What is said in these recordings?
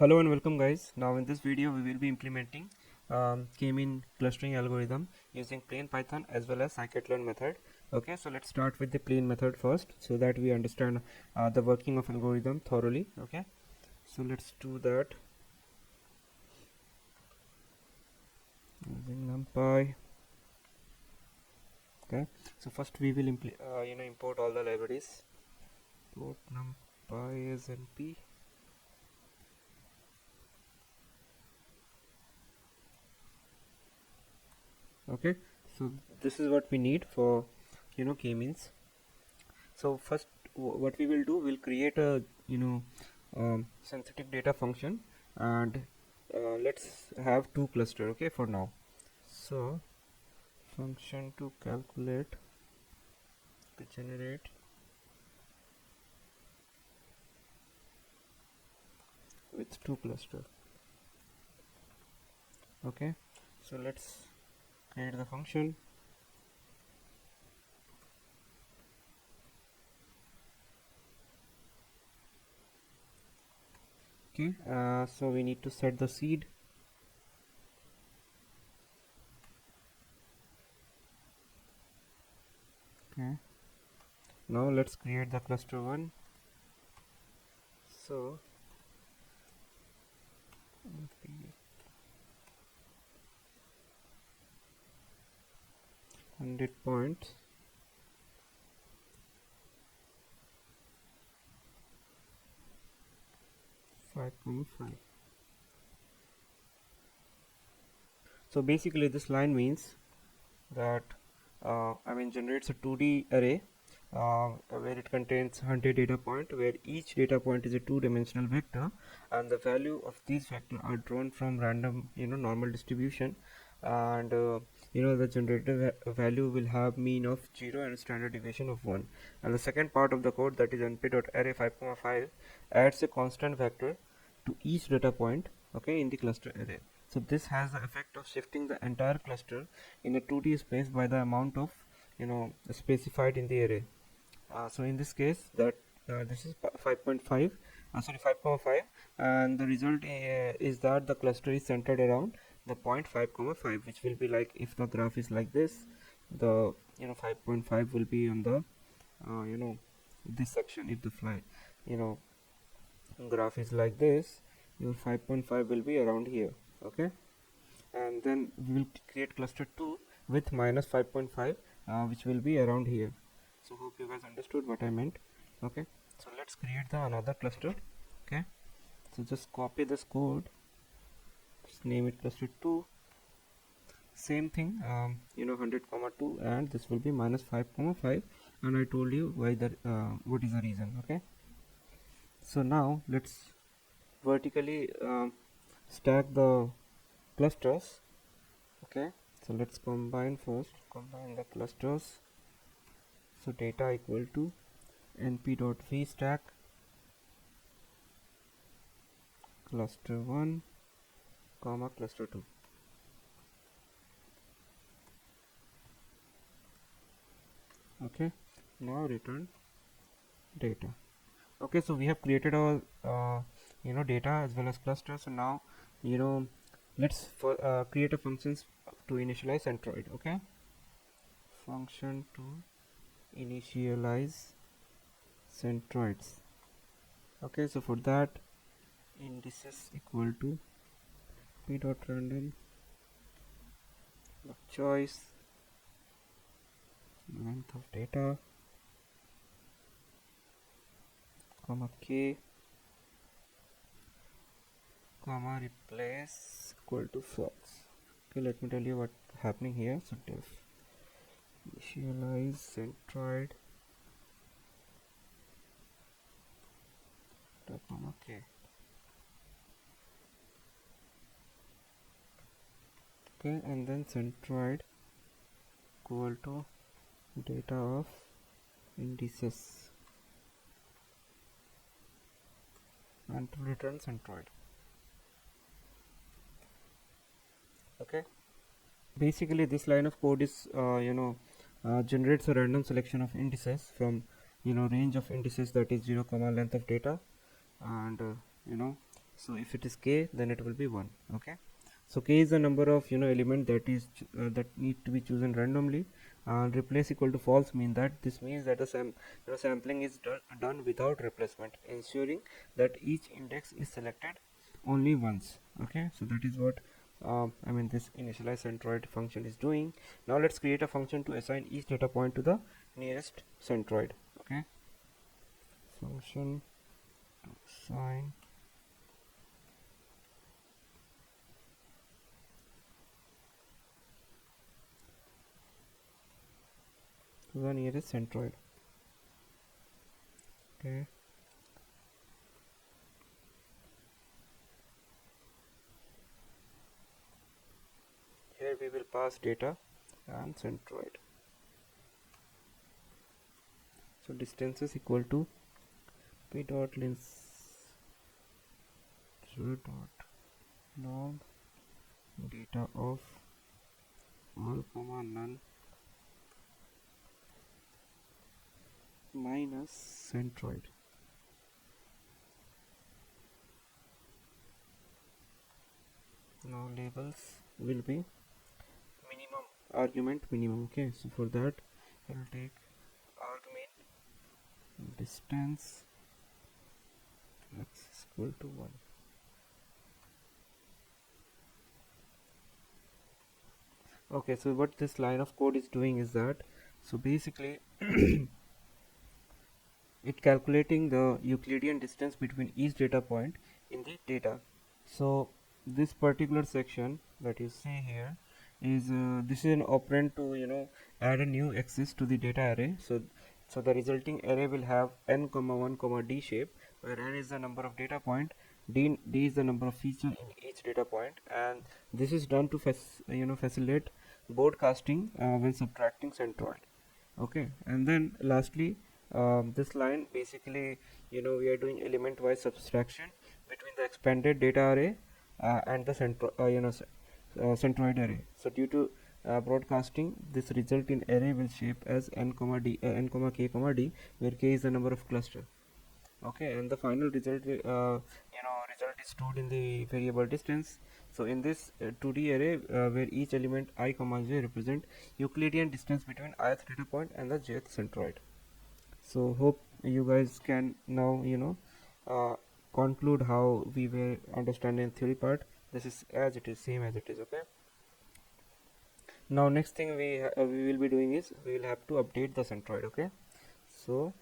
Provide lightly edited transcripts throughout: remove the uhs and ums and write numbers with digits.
Hello and welcome guys. Now in this video we will be implementing K-means clustering algorithm using plain Python as well as Scikit-learn method. Okay, so let's start with the plain method first so that we understand the working of algorithm thoroughly. Okay, so let's do that using NumPy. Okay, so first we will import all the libraries. Import NumPy as np. Okay, so this is what we need for K-means. So first what we will do, we'll create a sensitive data function, and let's have two cluster. Okay, for now. So function to calculate, to generate with two cluster. Okay, so let's create the function. Okay, so we need to set the seed. Okay, now let's create the cluster 1. So 100 points, 5.5. So basically this line means that generates a 2D array where it contains 100 data point, where each data point is a two-dimensional vector, and the value of these vectors are drawn from random normal distribution, and the generated value will have mean of 0 and standard deviation of 1. And the second part of the code, that is np.array 5,5, adds a constant vector to each data point, okay, in the cluster array. So this has the effect of shifting the entire cluster in a 2D space by the amount of specified in the array. So in this case, that this is 5.5, 5.5, and the result is that the cluster is centered around the point 5,5, which will be like, if the graph is like this, the 5.5 will be on the this section. If the graph is like this, your 5.5 will be around here. Okay, and then we will create cluster 2 with minus 5.5, which will be around here. So hope you guys understood what I meant. Okay, so let's create the another cluster. Okay, so just copy this code, just name it cluster 2, same thing, 100 comma 2, and this will be minus 5 comma 5, and I told you why that what is the reason. Okay, so now let's vertically stack the clusters. Okay, so let's combine the clusters. So data equal to np.v stack cluster 1 comma cluster 2. Okay, now return data. Okay, so we have created our data as well as cluster. So now let's create a functions to initialize centroid. Okay, function to initialize centroids. Okay, so for that, indices equal to p.random choice, length of data, comma k, comma replace equal to false. Okay, let me tell you what happening here. So def initialize centroid comma k. Okay, and then centroid equal to data of indices, and to return centroid. Okay, basically this line of code is generates a random selection of indices from range of indices, that is 0 comma length of data, and So if it is k, then it will be 1. Okay, so k is the number of element that is that need to be chosen randomly, and replace equal to false mean that this means that the sampling is done without replacement, ensuring that each index is selected only once. Okay, so that is what this initialize centroid function is doing. Now let's create a function to assign each data point to the nearest centroid. Okay, function to assign to the nearest centroid. Okay, here we will pass data and centroid. So distance is equal to p dot length dot log data of all comma none minus centroid. Now labels will be minimum argument minimum. Okay, so for that I will take argument distance x is equal to 1. Okay, so what this line of code is doing is that, so basically it calculating the Euclidean distance between each data point in the data. So this particular section that you see here is this is an operand to add a new axis to the data array. So the resulting array will have n comma 1 comma d shape, where n is the number of data point, d is the number of feature in each data point, and this is done to facilitate broadcasting when subtracting centroid. Okay, and then lastly this line basically we are doing element wise subtraction between the expanded data array and the centroid array. So due to broadcasting, this result in array will shape as n comma d n comma k comma d, where k is the number of cluster. Okay, and the final result result is stored in the variable distance. So in this 2D array where each element I comma j represent Euclidean distance between ith data point and the jth centroid. So hope you guys can now uh, conclude how we were understanding theory part. This is as it is, same as it is. Okay, now next thing we will be doing is we will have to update the centroid. Okay, so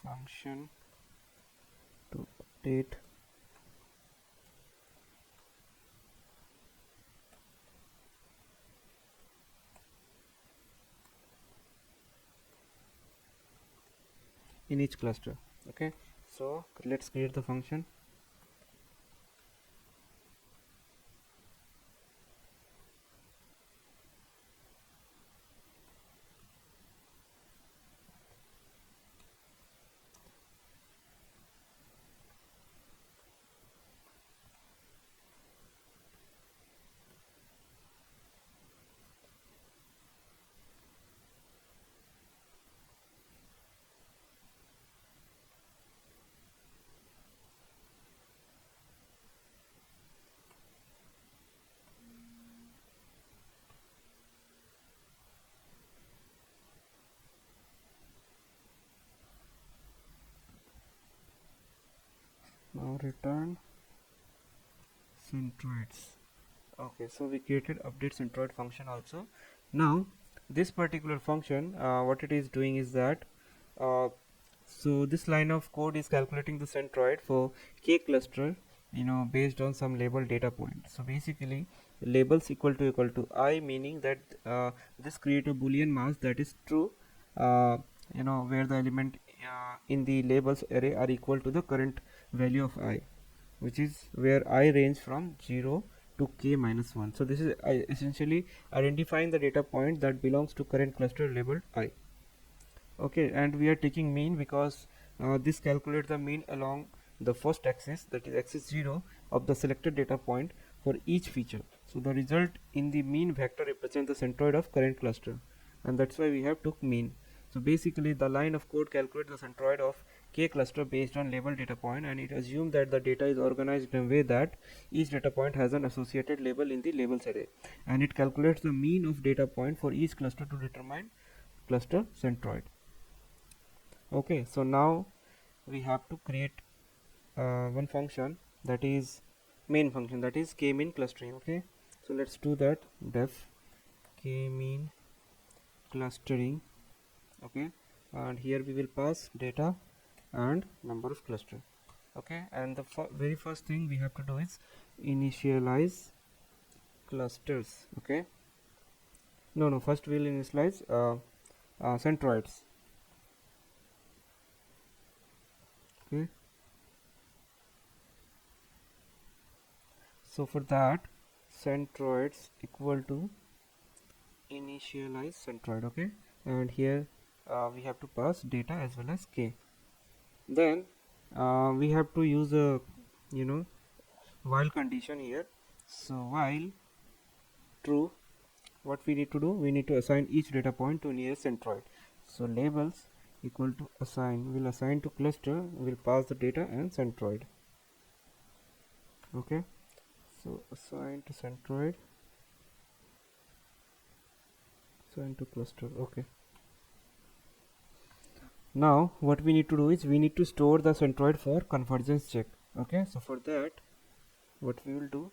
function to update in each cluster. Okay, so let's create the function. Now return centroids. Okay, so we created update centroid function also. Now this particular function what it is doing is that uh, so this line of code is calculating the centroid for k cluster based on some label data point. So basically labels equal to I, meaning that this create a boolean mask that is true where the element in the labels array are equal to the current value of I, which is where I range from 0 to k minus 1. So this is essentially identifying the data point that belongs to current cluster labeled I. Okay, and we are taking mean because this calculates the mean along the first axis, that is axis 0 of the selected data point for each feature. So the result in the mean vector represents the centroid of current cluster, and that's why we have took mean. So basically the line of code calculates the centroid of k cluster based on label data point, and it assumes that the data is organized in a way that each data point has an associated label in the labels array, and it calculates the mean of data point for each cluster to determine cluster centroid. Okay, so now we have to create one function, that is main function, that is KMeans clustering. Okay, so let's do that. Def KMeans clustering. Okay, and here we will pass data and number of cluster. Okay, and the very first thing we have to do is initialize clusters. Okay, no, first we'll initialize centroids. Okay, so for that, centroids equal to initialize centroid. Okay, and here we have to pass data as well as k. Then we have to use a while condition here. So while true, what we need to do, we need to assign each data point to nearest centroid. So labels equal to assign, will assign to cluster, will pass the data and centroid. Okay, so assign to centroid, assign to cluster. Okay, now what we need to do is we need to store the centroid for convergence check. Okay, so for that, what we will do,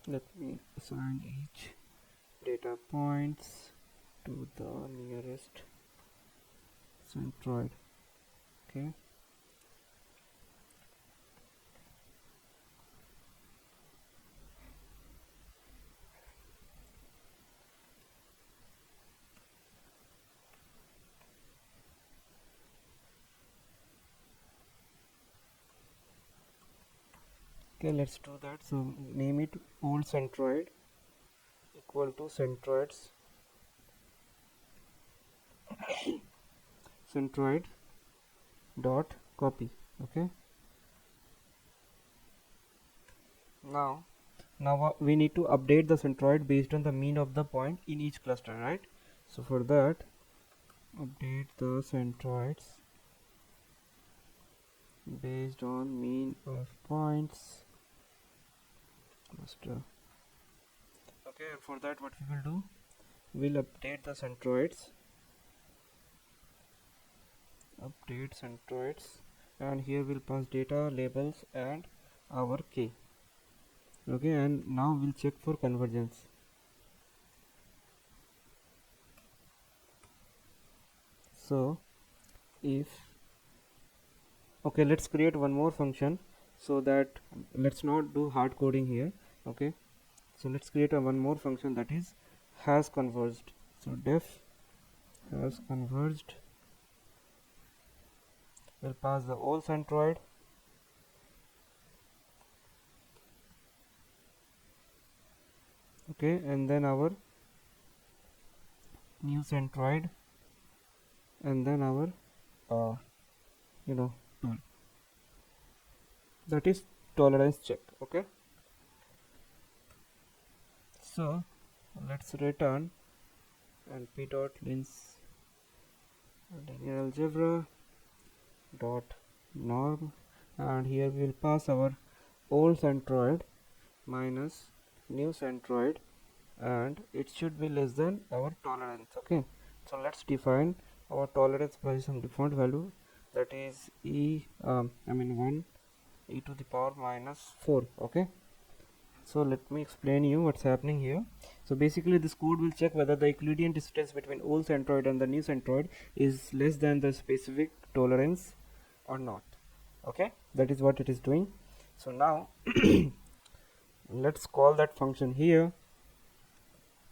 let me assign each data points to the nearest centroid. Okay, okay, let's do that. So name it old centroid equal to centroids, centroid dot copy. Okay, now we need to update the centroid based on the mean of the point in each cluster, right? So for that, update the centroids based on mean of points cluster. Okay, and for that, what we will do, we'll update the centroids, update centroids, and here we'll pass data, labels, and our k. Okay, and now we'll check for convergence. So if, okay, let's create one more function, so that let's not do hard coding here. Okay, so let's create one more function, that is has converged. So def has converged will pass the old centroid, okay, and then our new centroid, and then our tool, that is tolerance check. Okay, so let's return np dot linear algebra dot norm, and here we will pass our old centroid minus new centroid, and it should be less than our tolerance. Okay, so let's define our tolerance by some default value, that is 1 e to the power minus 4. Okay, so let me explain you what's happening here. So basically this code will check whether the Euclidean distance between old centroid and the new centroid is less than the specific tolerance or not. Okay, that is what it is doing. So now let's call that function here,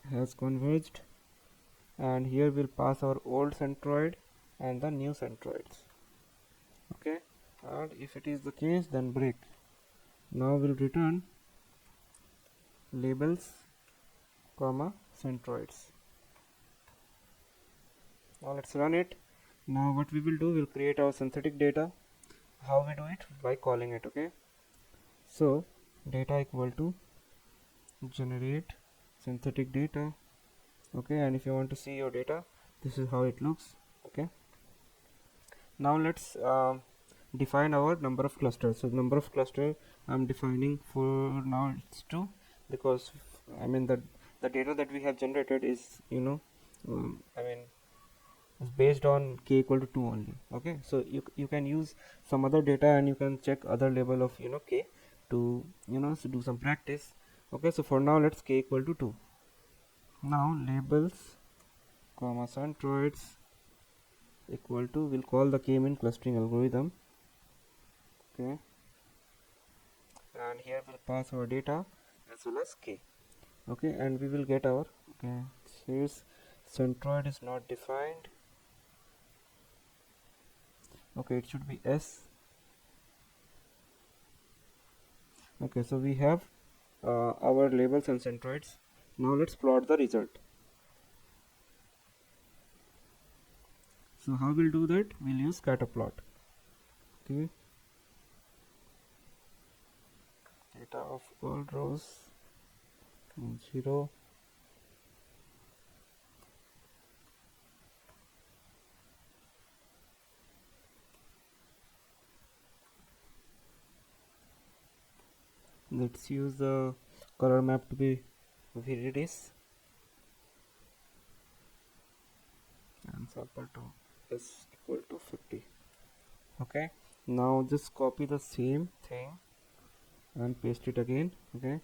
has converged, and here we'll pass our old centroid and the new centroids. Okay, and if it is the case, then break. Now we'll return labels comma centroids. Now let's run it. Now what we will do, we'll create our synthetic data. How we do it? By calling it. Okay, so data equal to generate synthetic data. Okay, and if you want to see your data, This is how it looks. Okay, now let's define our number of clusters. So number of cluster I'm defining for now it's 2, because I mean the data that we have generated is I mean is based on k equal to 2 only. Okay, so you can use some other data and you can check other level of k to so do some practice. Okay, so for now let's k equal to 2. Now labels comma centroids equal to, we'll call the k-means clustering algorithm. Okay, and here we'll pass our data as well as k. Okay, and we will get our, okay, it says centroid is not defined. Okay, it should be s. Okay, so we have our labels and centroids. Now let's plot the result. So how we'll do that? We'll use scatter plot. Okay, data of all rows 0. Let's use the color map to be viridis and sample to is equal to 50. Okay, now just copy the same thing and paste it again. Okay,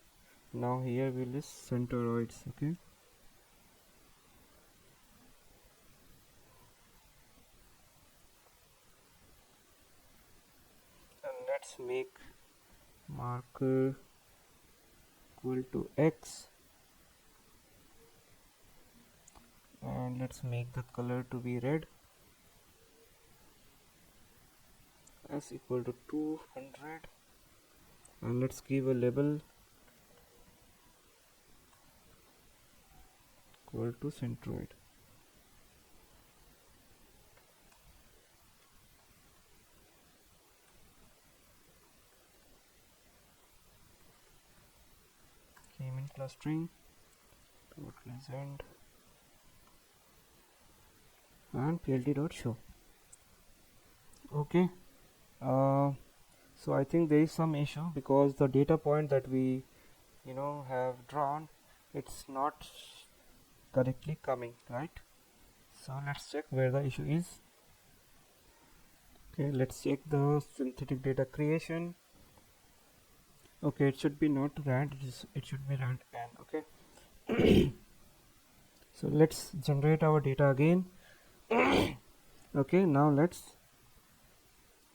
now here we'll list centroids. Okay, and let's make marker equal to x, and let's make the color to be red, s equal to 200, and let's give a label equal to centroid. KMeans clustering .legend and plt.show. Okay, so I think there is some issue because the data point that we have drawn, it's not correctly coming, right? So let's check where the issue is. Okay, let's check the synthetic data creation. Okay, it should be not rand, it should be rand n. Okay, so let's generate our data again. Okay, now let's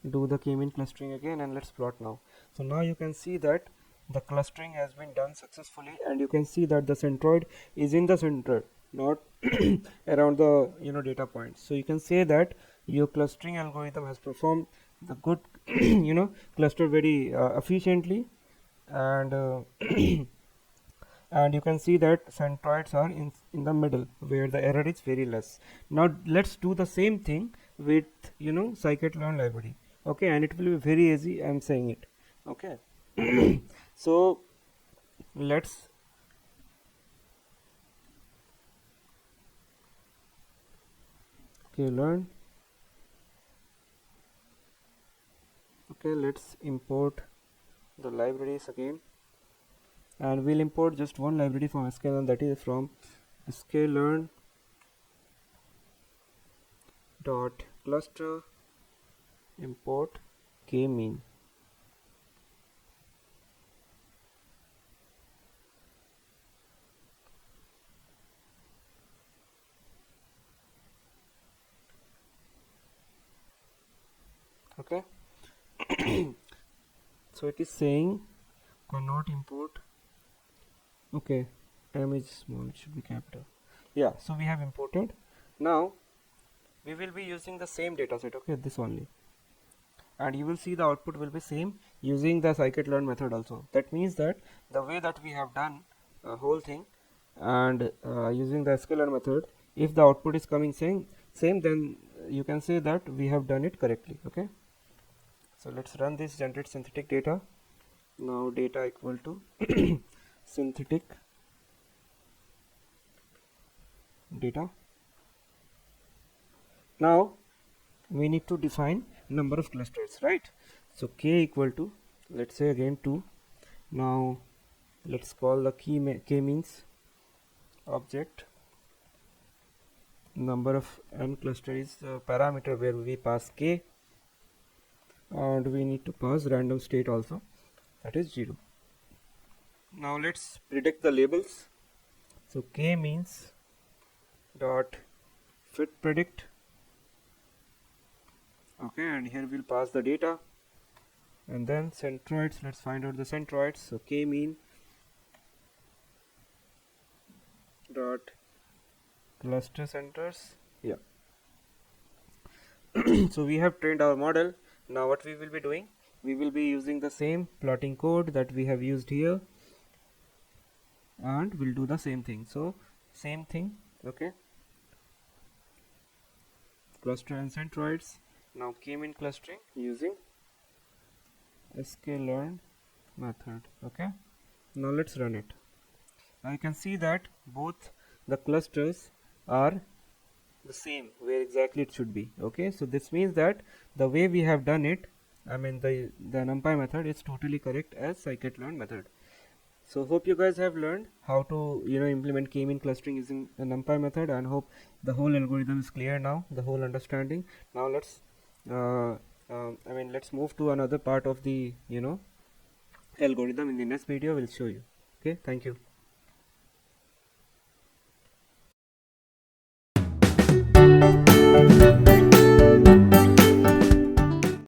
do the k-means clustering again and let's plot now. So now you can see that the clustering has been done successfully, and you can see that the centroid is in the center, not around the data points. So you can say that your clustering algorithm has performed the good cluster very efficiently, and and you can see that centroids are in the middle where the error is very less. Now let's do the same thing with scikit-learn library. Okay, and it will be very easy, I'm saying it. Okay, so let's learn. Okay, let's import the libraries again, and we'll import just one library from sklearn, that is from sklearn dot cluster import k-mean. Okay, so it is saying cannot import. Okay, m is small, it should be capital. Yeah, so we have imported. Now we will be using the same dataset. Okay, this only, and you will see the output will be same using the scikit-learn method also. That means that the way that we have done a whole thing and using the sklearn method, if the output is coming same, then you can say that we have done it correctly. Okay, so let's run this generate synthetic data. Now data equal to synthetic data. Now we need to define number of clusters, right? So k equal to, let's say again 2. Now let's call the k-means object. Number of n cluster is the parameter where we pass k, and we need to pass random state also, that is 0. Now let's predict the labels. So k means dot fit predict, okay, and here we'll pass the data, and then centroids, let's find out the centroids. So k mean dot cluster centers, yeah. So we have trained our model. Now what we will be doing, we will be using the same plotting code that we have used here, and we'll do the same thing. So same thing, okay, cluster and centroids. Now KMeans clustering using Scikit-learn method, okay. Now let's run it. Now you can see that both the clusters are the same where exactly it should be, okay. So this means that the way we have done it, I mean the numpy method is totally correct as Scikit-learn method. So hope you guys have learned how to implement k-means clustering using the numpy method, and hope the whole algorithm is clear now, the whole understanding. Now let's let's move to another part of the algorithm. In the next video we'll show you. Okay, thank you.